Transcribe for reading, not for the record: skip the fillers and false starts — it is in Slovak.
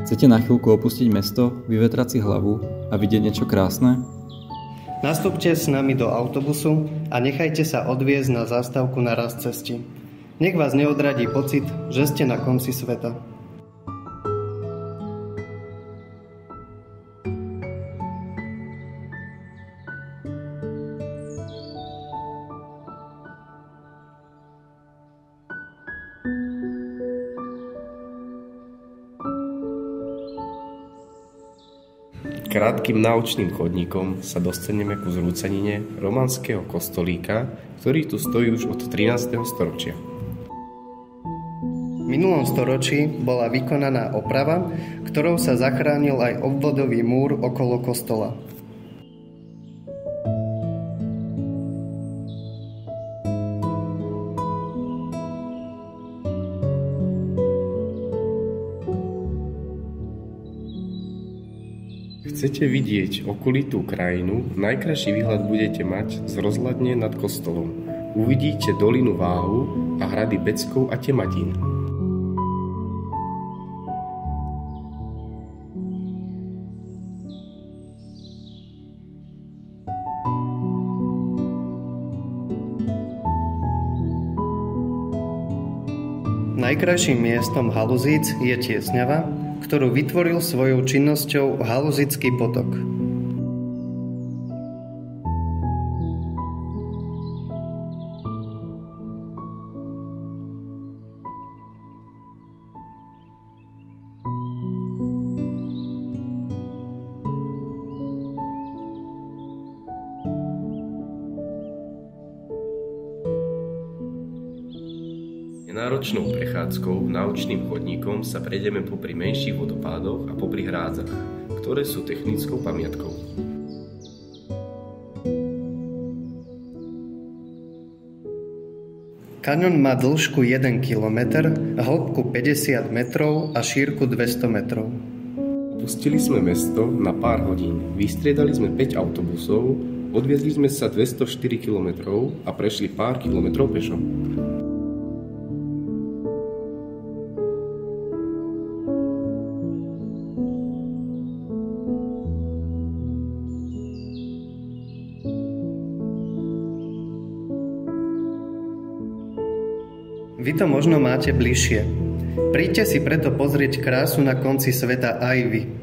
Chcete na chvíľku opustiť mesto, vyvetrať si hlavu a vidieť niečo krásne? Nastúpte s nami do autobusu a nechajte sa odviezť na zástavku na raz cesti. Nech vás neodradí pocit, že ste na konci sveta. Krátkym náučným chodníkom sa dostaneme ku zrúcanine romanského kostolíka, ktorý tu stojí už od 13. storočia. V minulom storočí bola vykonaná oprava, ktorou sa zachránil aj obvodový múr okolo kostola. Chcete vidieť okolitú krajinu, najkrajší výhľad budete mať z rozhľadne nad kostolom. Uvidíte dolinu Váhu a hrady Beckov a Temadín. Najkrajším miestom Haluzíc je Tiesňava, ktorú vytvoril svojou činnosťou Haluzický potok. Nenáročnou prechádzkou náučným chodníkom sa prejdeme popri menších vodopádoch a popri hrádzach, ktoré sú technickou pamiatkou. Kaňon má dĺžku 1 km, hĺbku 50 metrov a šírku 200 metrov. Opustili sme mesto na pár hodín, vystriedali sme 5 autobusov, odviezli sme sa 204 km a prešli pár kilometrov pešo. Vy to možno máte bližšie. Príďte si preto pozrieť krásu na konci sveta aj vy.